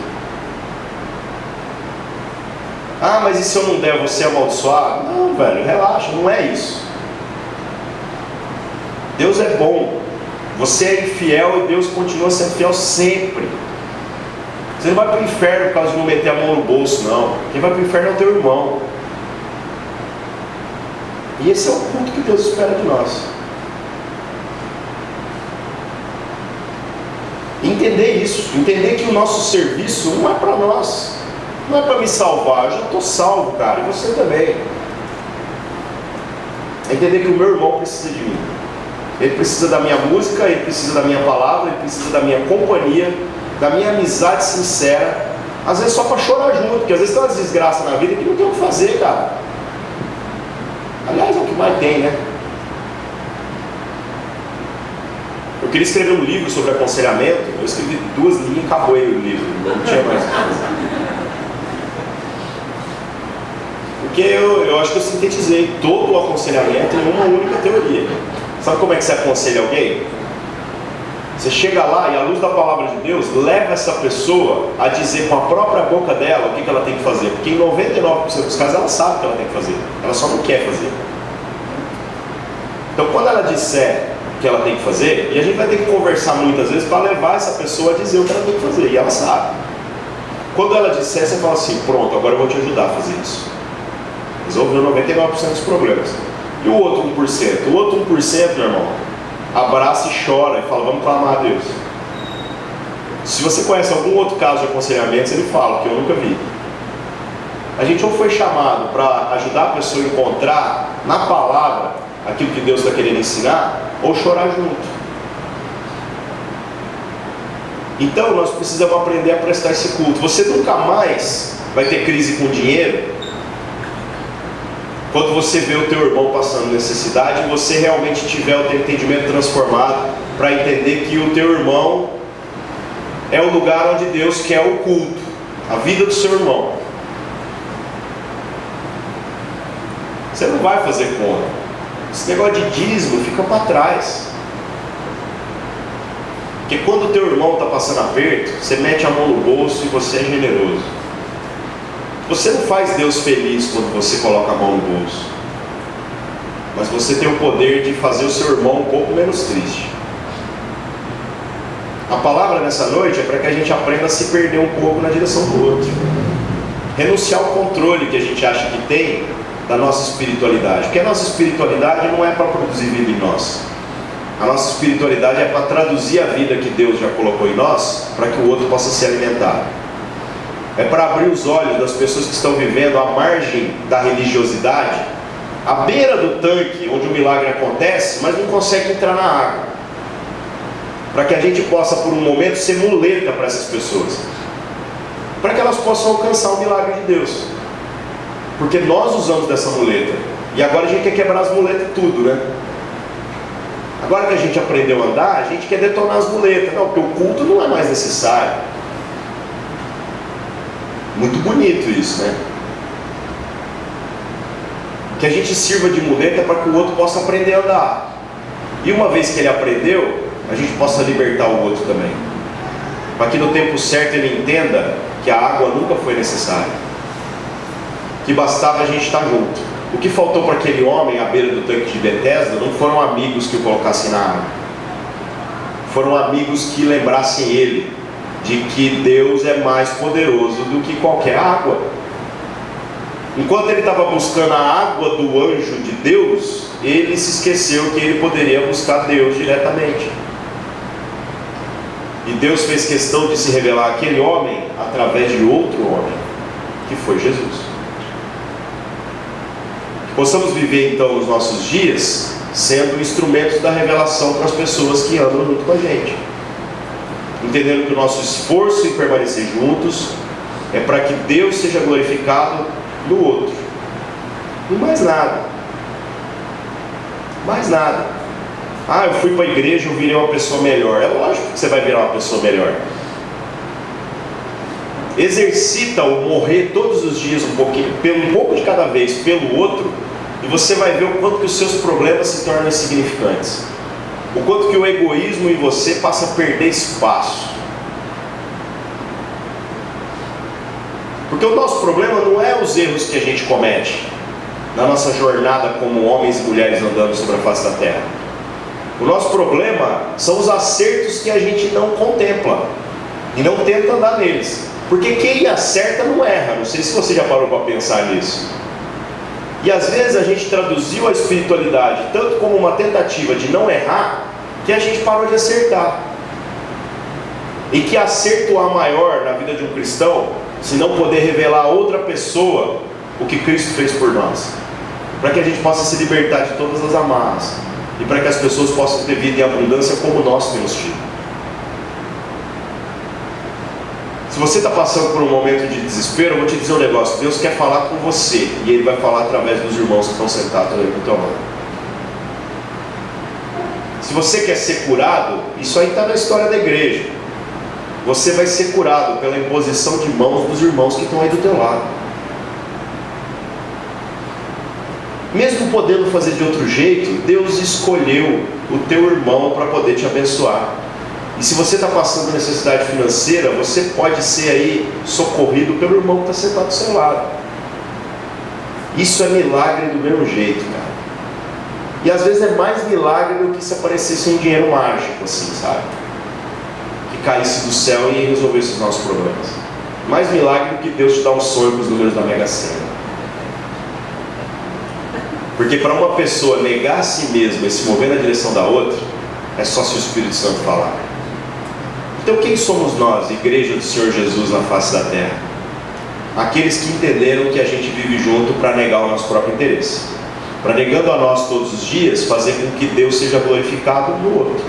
Speaker 1: Ah, mas e se eu não der, você é amaldiçoado? Não, velho, relaxa, não é isso. Deus é bom. Você é infiel e Deus continua sendo fiel sempre. Você não vai para o inferno por causa de não meter a mão no bolso, não. Quem vai para o inferno é o teu irmão. E esse é o culto que Deus espera de nós. Entender isso, entender que o nosso serviço não é para nós, não é para me salvar. Eu já estou salvo, cara, e você também. Entender que o meu irmão precisa de mim. Ele precisa da minha música, ele precisa da minha palavra, ele precisa da minha companhia, da minha amizade sincera. Às vezes só para chorar junto, porque às vezes tem umas desgraças na vida que não tem o que fazer, cara. Aliás, é o que mais tem, né? Eu queria escrever um livro sobre aconselhamento. Eu escrevi 2 linhas e acabou aí o livro. Não tinha mais. Porque eu acho que eu sintetizei todo o aconselhamento em uma única teoria. Sabe como é que você aconselha alguém? Você chega lá e, à luz da palavra de Deus, leva essa pessoa a dizer com a própria boca dela o que ela tem que fazer. Porque em 99% dos casos ela sabe o que ela tem que fazer. Ela só não quer fazer. Então, quando ela disser o que ela tem que fazer, e a gente vai ter que conversar muitas vezes para levar essa pessoa a dizer o que ela tem que fazer. E ela sabe. Quando ela disser, você fala assim: pronto, agora eu vou te ajudar a fazer isso. Resolveu 99% dos problemas. E o outro 1%? O outro 1%, meu irmão, abraça e chora e fala: vamos clamar a Deus. Se você conhece algum outro caso de aconselhamento, ele fala, que eu nunca vi. A gente ou foi chamado para ajudar a pessoa a encontrar na palavra aquilo que Deus está querendo ensinar, ou chorar junto. Então nós precisamos aprender a prestar esse culto. Você nunca mais vai ter crise com dinheiro quando você vê o teu irmão passando necessidade e você realmente tiver o teu entendimento transformado para entender que o teu irmão é o lugar onde Deus quer o culto, a vida do seu irmão. Você não vai fazer conta. Esse negócio de dízimo fica para trás. Porque quando o teu irmão está passando aperto, você mete a mão no bolso e você é generoso. Você não faz Deus feliz quando você coloca a mão no bolso, mas você tem o poder de fazer o seu irmão um pouco menos triste. A palavra nessa noite é para que a gente aprenda a se perder um pouco na direção do outro, renunciar ao controle que a gente acha que tem da nossa espiritualidade, porque a nossa espiritualidade não é para produzir vida em nós. A nossa espiritualidade é para traduzir a vida que Deus já colocou em nós, para que o outro possa se alimentar. É para abrir os olhos das pessoas que estão vivendo à margem da religiosidade, à beira do tanque onde o milagre acontece, mas não consegue entrar na água. Para que a gente possa, por um momento, ser muleta para essas pessoas, para que elas possam alcançar o milagre de Deus. Porque nós usamos dessa muleta, e agora a gente quer quebrar as muletas tudo, né? Agora que a gente aprendeu a andar, a gente quer detonar as muletas. Não, porque o culto não é mais necessário. Muito bonito isso, né? Que a gente sirva de muleta para que o outro possa aprender a andar. E uma vez que ele aprendeu, a gente possa libertar o outro também. Para que no tempo certo ele entenda que a água nunca foi necessária, que bastava a gente estar junto. O que faltou para aquele homem à beira do tanque de Betesda não foram amigos que o colocassem na água. Foram amigos que lembrassem ele de que Deus é mais poderoso do que qualquer água. Enquanto ele estava buscando a água do anjo de Deus, ele se esqueceu que ele poderia buscar Deus diretamente. E Deus fez questão de se revelar àquele homem através de outro homem, que foi Jesus. Que possamos viver então os nossos dias sendo instrumentos da revelação para as pessoas que andam junto com a gente, entendendo que o nosso esforço em permanecer juntos é para que Deus seja glorificado no outro, e mais nada. Mais nada. Ah, eu fui para a igreja, eu virei uma pessoa melhor. É lógico que você vai virar uma pessoa melhor. Exercita o morrer todos os dias um pouquinho, um pouco de cada vez pelo outro, e você vai ver o quanto que os seus problemas se tornam insignificantes. O quanto que o egoísmo em você passa a perder espaço. Porque o nosso problema não é os erros que a gente comete na nossa jornada como homens e mulheres andando sobre a face da terra. O nosso problema são os acertos que a gente não contempla e não tenta andar neles. Porque quem acerta não erra. Não sei se você já parou para pensar nisso. E às vezes a gente traduziu a espiritualidade tanto como uma tentativa de não errar, que a gente parou de acertar. E que acerto há maior na vida de um cristão se não poder revelar a outra pessoa o que Cristo fez por nós, para que a gente possa se libertar de todas as amarras e para que as pessoas possam ter vida em abundância como nós temos tido. Se você está passando por um momento de desespero, eu vou te dizer um negócio: Deus quer falar com você, e Ele vai falar através dos irmãos que estão sentados aí no teu lado. Se você quer ser curado, isso aí está na história da igreja. Você vai ser curado pela imposição de mãos dos irmãos que estão aí do teu lado. Mesmo podendo fazer de outro jeito, Deus escolheu o teu irmão para poder te abençoar. E se você está passando necessidade financeira, você pode ser aí socorrido pelo irmão que está sentado do seu lado. Isso é milagre do mesmo jeito, cara. E às vezes é mais milagre do que se aparecesse um dinheiro mágico, assim, sabe? Que caísse do céu e resolvesse os nossos problemas. Mais milagre do que Deus te dar um sonho com os números da Mega Sena. Porque para uma pessoa negar a si mesma e se mover na direção da outra, é só se o Espírito Santo falar. Então quem somos nós, Igreja do Senhor Jesus na face da terra? Aqueles que entenderam que a gente vive junto para negar o nosso próprio interesse, para, negando a nós todos os dias, fazer com que Deus seja glorificado no outro.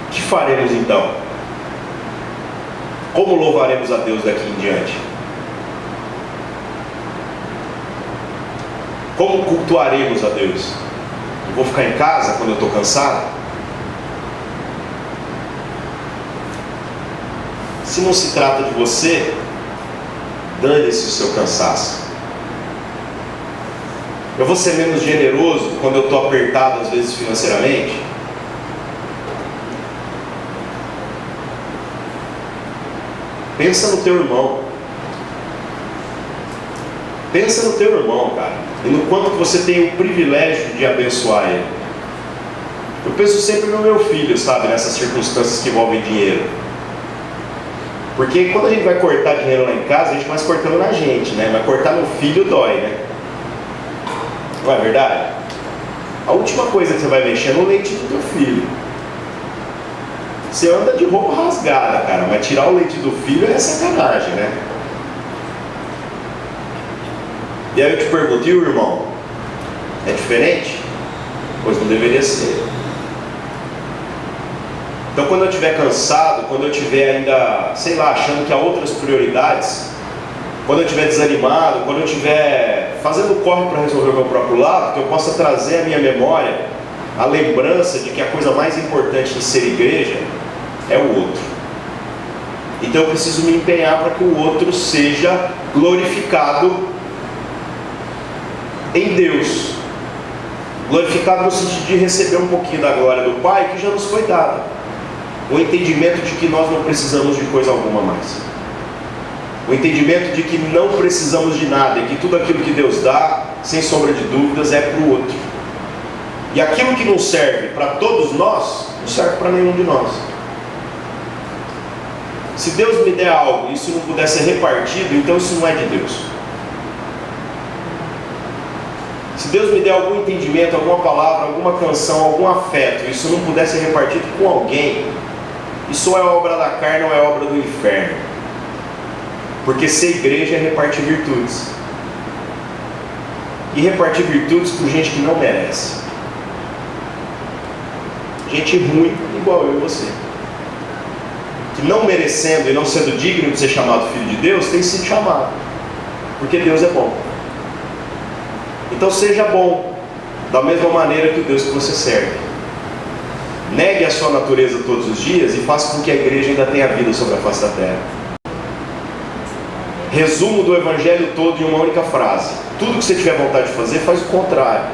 Speaker 1: O que faremos então? Como louvaremos a Deus daqui em diante? Como cultuaremos a Deus? Eu vou ficar em casa quando eu estou cansado? Se não se trata de você, dane-se o seu cansaço. Eu vou ser menos generoso quando eu estou apertado, às vezes, financeiramente? Pensa no teu irmão. Pensa no teu irmão, cara. E no quanto que você tem o privilégio de abençoar ele. Eu penso sempre no meu filho, sabe? Nessas circunstâncias que envolvem dinheiro. Porque quando a gente vai cortar dinheiro lá em casa, a gente começa cortando na gente, né? Mas cortar no filho dói, né? Não é verdade? A última coisa que você vai mexer é no leite do teu filho. Você anda de roupa rasgada, cara, mas tirar o leite do filho é sacanagem, né? E aí eu te pergunto, e o irmão? É diferente? Pois não deveria ser. Então quando eu estiver cansado, quando eu estiver ainda, sei lá, achando que há outras prioridades, quando eu estiver desanimado, quando eu estiver fazendo corre para resolver o meu próprio lado, que eu possa trazer à minha memória a lembrança de que a coisa mais importante de ser igreja é o outro. Então eu preciso me empenhar para que o outro seja glorificado em Deus. Glorificado no sentido de receber um pouquinho da glória do Pai que já nos foi dada. O entendimento de que nós não precisamos de coisa alguma mais. O entendimento de que não precisamos de nada e que tudo aquilo que Deus dá, sem sombra de dúvidas, é para o outro. E aquilo que não serve para todos nós, não serve para nenhum de nós. Se Deus me der algo e isso não puder ser repartido, então isso não é de Deus. Se Deus me der algum entendimento, alguma palavra, alguma canção, algum afeto, e isso não puder ser repartido com alguém, isso ou é obra da carne ou é obra do inferno. Porque ser igreja é repartir virtudes. E repartir virtudes com gente que não merece. Gente ruim, igual eu e você. Que não merecendo e não sendo digno de ser chamado filho de Deus, tem sido chamado. Porque Deus é bom. Então seja bom, da mesma maneira que o Deus que você serve. Negue a sua natureza todos os dias e faça com que a igreja ainda tenha vida sobre a face da terra. Resumo do Evangelho todo em uma única frase: tudo que você tiver vontade de fazer, faz o contrário.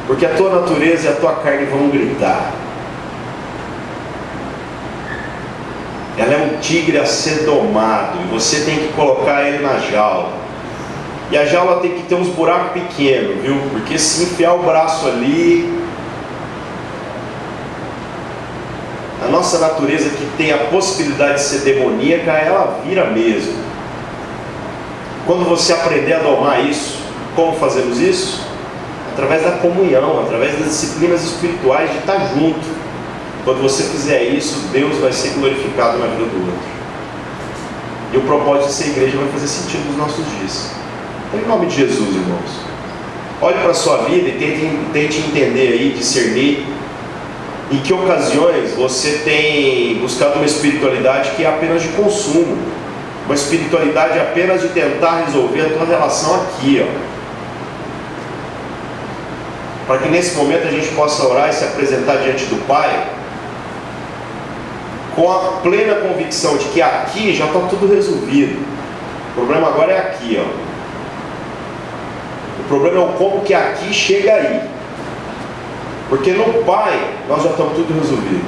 Speaker 1: Porque a tua natureza e a tua carne vão gritar. Ela é um tigre a ser domado, e você tem que colocar ele na jaula. E a jaula tem que ter uns buracos pequenos, viu? Porque se enfiar o braço ali, a nossa natureza, que tem a possibilidade de ser demoníaca, ela vira mesmo. Quando você aprender a domar isso, como fazemos isso? Através da comunhão, através das disciplinas espirituais de estar junto. Quando você fizer isso, Deus vai ser glorificado na vida do outro. E o propósito de ser igreja vai fazer sentido nos nossos dias. Então, em nome de Jesus, irmãos, olhe para a sua vida e tente entender aí, discernir em que ocasiões você tem buscado uma espiritualidade que é apenas de consumo, uma espiritualidade apenas de tentar resolver a tua relação aqui, para que nesse momento a gente possa orar e se apresentar diante do Pai com a plena convicção de que aqui já está tudo resolvido. O problema agora é aqui, O problema é o como que aqui chega aí. Porque no Pai nós já estamos tudo resolvido.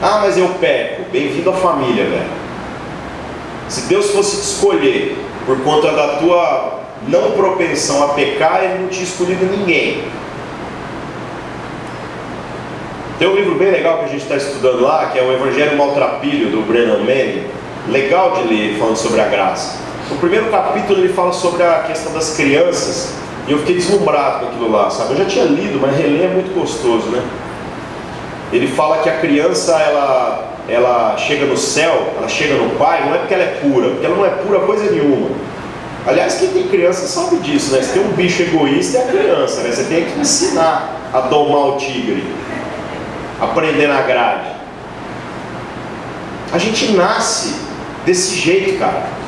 Speaker 1: Ah, mas eu peco. Bem-vindo à família, velho. Se Deus fosse te escolher por conta da tua não propensão a pecar, Ele não tinha escolhido ninguém. Tem um livro bem legal que a gente está estudando lá, que é o Evangelho Maltrapilho, do Brennan Manning. Legal de ler, falando sobre a graça. No primeiro capítulo ele fala sobre a questão das crianças, e eu fiquei deslumbrado com aquilo lá, sabe? Eu já tinha lido, mas reler é muito gostoso, né? Ele fala que a criança, ela chega no céu, ela chega no Pai, não é porque ela é pura, porque ela não é pura coisa nenhuma. Aliás, quem tem criança sabe disso, né? Se tem um bicho egoísta, é a criança, né? Você tem que ensinar a domar o tigre, aprender na grade. A gente nasce desse jeito, cara.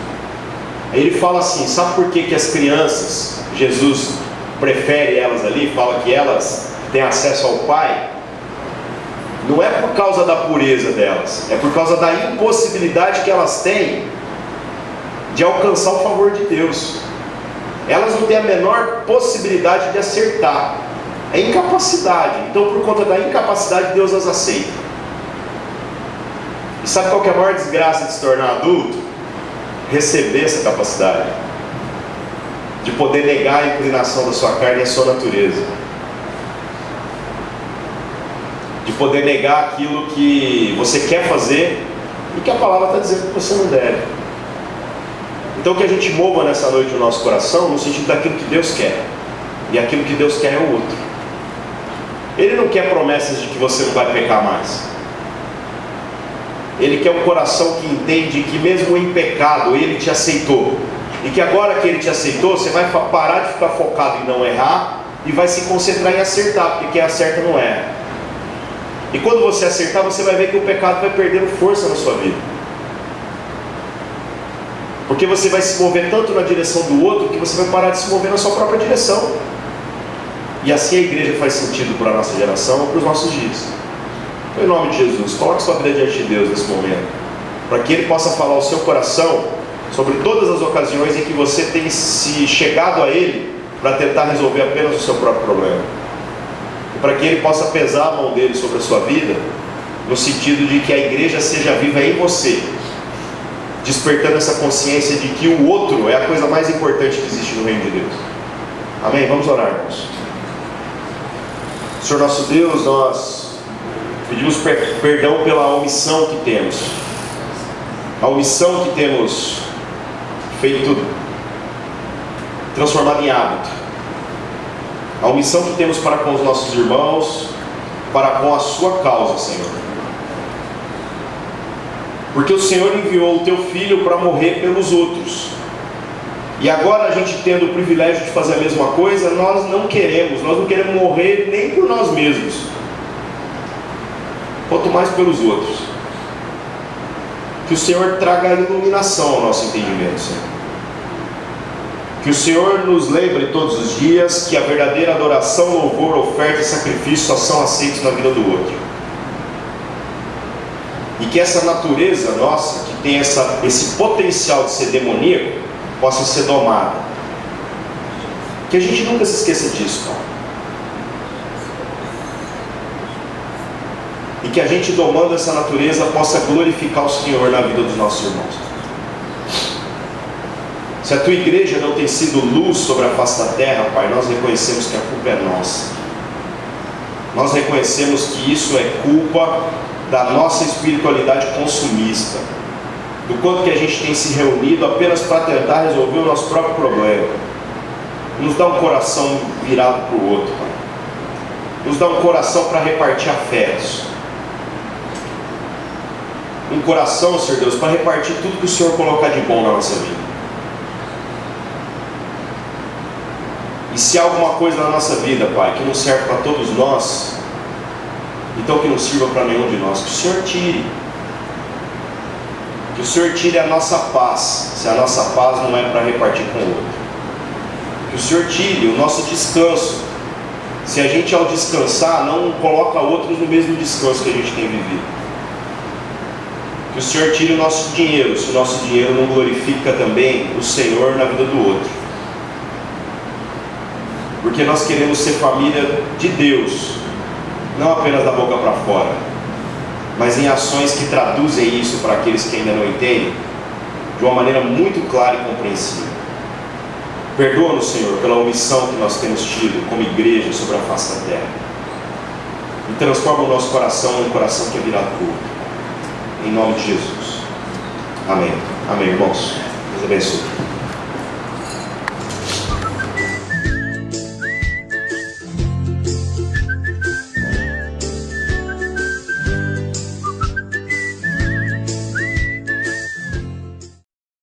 Speaker 1: Aí ele fala assim: sabe por que as crianças, Jesus prefere elas ali, fala que elas têm acesso ao Pai? Não é por causa da pureza delas, é por causa da impossibilidade que elas têm de alcançar o favor de Deus. Elas não têm a menor possibilidade de acertar. É incapacidade. Então, por conta da incapacidade, Deus as aceita. E sabe qual que é a maior desgraça de se tornar adulto? Receber essa capacidade de poder negar a inclinação da sua carne e a sua natureza, de poder negar aquilo que você quer fazer e que a palavra está dizendo que você não deve. Então, que a gente mova nessa noite o nosso coração no sentido daquilo que Deus quer, e aquilo que Deus quer é o outro. Ele não quer promessas de que você não vai pecar mais. Ele quer um coração que entende que mesmo em pecado Ele te aceitou, e que agora que Ele te aceitou, você vai parar de ficar focado em não errar e vai se concentrar em acertar, porque quem acerta não erra. E quando você acertar, você vai ver que o pecado vai perdendo força na sua vida, porque você vai se mover tanto na direção do outro que você vai parar de se mover na sua própria direção. E assim a igreja faz sentido para a nossa geração, para os nossos dias. Então, em nome de Jesus, coloque sua vida diante de Deus nesse momento, para que Ele possa falar ao seu coração sobre todas as ocasiões em que você tem se chegado a Ele para tentar resolver apenas o seu próprio problema, e para que Ele possa pesar a mão dele sobre a sua vida, no sentido de que a igreja seja viva em você, despertando essa consciência de que o outro é a coisa mais importante que existe no reino de Deus. Amém? Vamos orar, irmãos. Senhor nosso Deus, nós pedimos perdão pela omissão que temos, a omissão que temos feito, transformado em hábito, a omissão que temos para com os nossos irmãos, para com a sua causa, Senhor. Porque o Senhor enviou o Teu Filho para morrer pelos outros, e agora a gente tendo o privilégio de fazer a mesma coisa, nós não queremos morrer nem por nós mesmos, quanto mais pelos outros. Que o Senhor traga iluminação ao nosso entendimento, Senhor. Que o Senhor nos lembre todos os dias que a verdadeira adoração, louvor, oferta e sacrifício só são aceitos na vida do outro. E que essa natureza nossa, que tem esse potencial de ser demoníaco, possa ser domada. Que a gente nunca se esqueça disso, Pai. E que a gente, domando essa natureza, possa glorificar o Senhor na vida dos nossos irmãos. Se a tua igreja não tem sido luz sobre a face da terra, Pai, nós reconhecemos que a culpa é nossa. Nós reconhecemos que isso é culpa da nossa espiritualidade consumista, do quanto que a gente tem se reunido apenas para tentar resolver o nosso próprio problema. Nos dá um coração virado para o outro, Pai. Nos dá um coração para repartir afetos. Um coração, Senhor Deus, para repartir tudo que o Senhor colocar de bom na nossa vida. E se há alguma coisa na nossa vida, Pai, que não serve para todos nós, então que não sirva para nenhum de nós. Que o Senhor tire. Que o Senhor tire a nossa paz, se a nossa paz não é para repartir com o outro. Que o Senhor tire o nosso descanso, se a gente, ao descansar, não coloca outros no mesmo descanso que a gente tem vivido. Que o Senhor tire o nosso dinheiro, se o nosso dinheiro não glorifica também o Senhor na vida do outro. Porque nós queremos ser família de Deus, não apenas da boca para fora, mas em ações que traduzem isso para aqueles que ainda não entendem, de uma maneira muito clara e compreensível. Perdoa-nos, Senhor, pela omissão que nós temos tido como igreja sobre a face da terra. E transforma o nosso coração em um coração que é virado para o outro. Em nome de Jesus. Amém. Amém, irmãos. Deus abençoe.